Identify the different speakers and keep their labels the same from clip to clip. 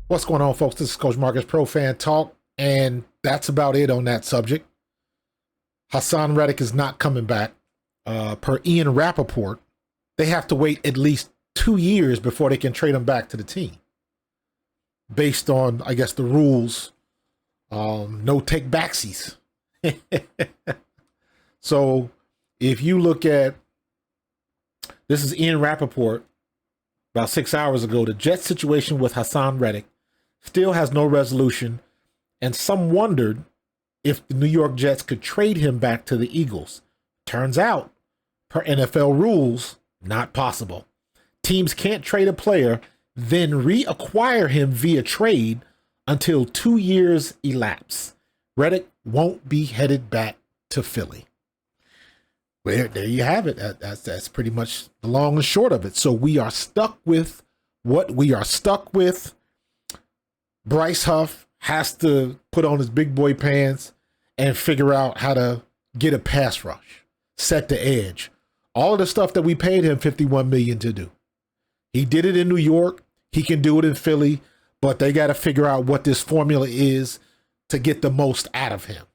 Speaker 1: What's going on, folks? This is Coach Marcus, Pro Fan Talk, and that's about it on that subject. Haason Reddick is not coming back. Per Ian Rappaport, they have to wait at least 2 years before they can trade him back to the team. Based on, I guess, the rules, no take backsies. So if you look at, this is Ian Rappaport, about 6 hours ago, the Jets situation with Haason Reddick still has no resolution, and some wondered if the New York Jets could trade him back to the Eagles. Turns out, per NFL rules, not possible. Teams can't trade a player, then reacquire him via trade until 2 years elapse. Reddick won't be headed back to Philly. Well, there you have it. That's pretty much the long and short of it. So we are stuck with what we are stuck with. Bryce Huff has to put on his big boy pants and figure out how to get a pass rush, set the edge. All of the stuff that we paid him $51 million to do. He did it in New York. He can do it in Philly, but they got to figure out what this formula is to get the most out of him.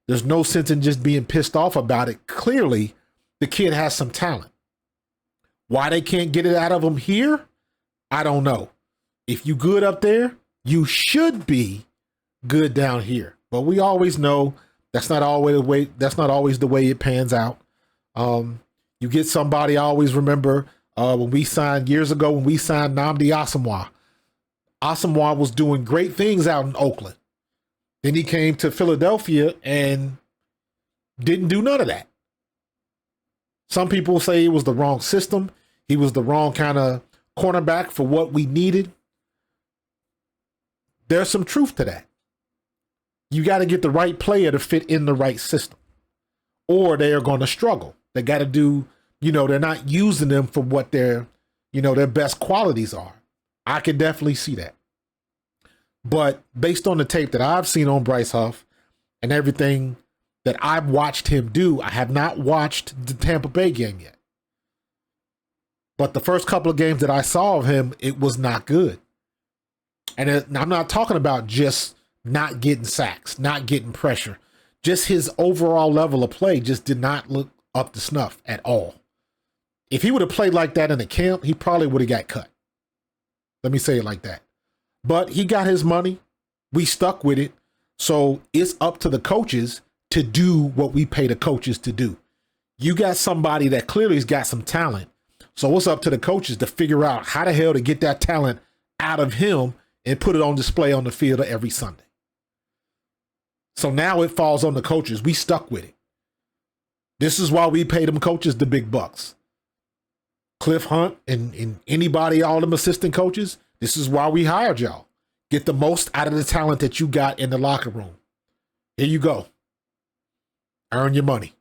Speaker 1: There's no sense in just being pissed off about it. Clearly, the kid has some talent. Why they can't get it out of him here, I don't know. If you good up there, you should be good down here. But we always know that's not always the way it pans out. You get somebody. I always remember when we signed years ago when we signed Nnamdi Asomugha. Asomugha was doing great things out in Oakland. Then he came to Philadelphia and didn't do none of that. Some people say it was the wrong system. He was the wrong kind of cornerback for what we needed. There's some truth to that. You got to get the right player to fit in the right system, or they are going to struggle. They got to do, they're not using them for what their best qualities are. I can definitely see that. But based on the tape that I've seen on Bryce Huff and everything that I've watched him do, I have not watched the Tampa Bay game yet. But the first couple of games that I saw of him, it was not good. And I'm not talking about just not getting sacks, not getting pressure. Just his overall level of play just did not look up to snuff at all. If he would have played like that in the camp, he probably would have got cut. Let me say it like that. But he got his money. We stuck with it. So it's up to the coaches to do what we pay the coaches to do. You got somebody that clearly has got some talent. So it's up to the coaches to figure out how the hell to get that talent out of him and put it on display on the field every Sunday. So now it falls on the coaches. We stuck with it. This is why we pay them coaches the big bucks. Cliff Hunt and anybody, all them assistant coaches, this is why we hired y'all. Get the most out of the talent that you got in the locker room. Here you go. Earn your money.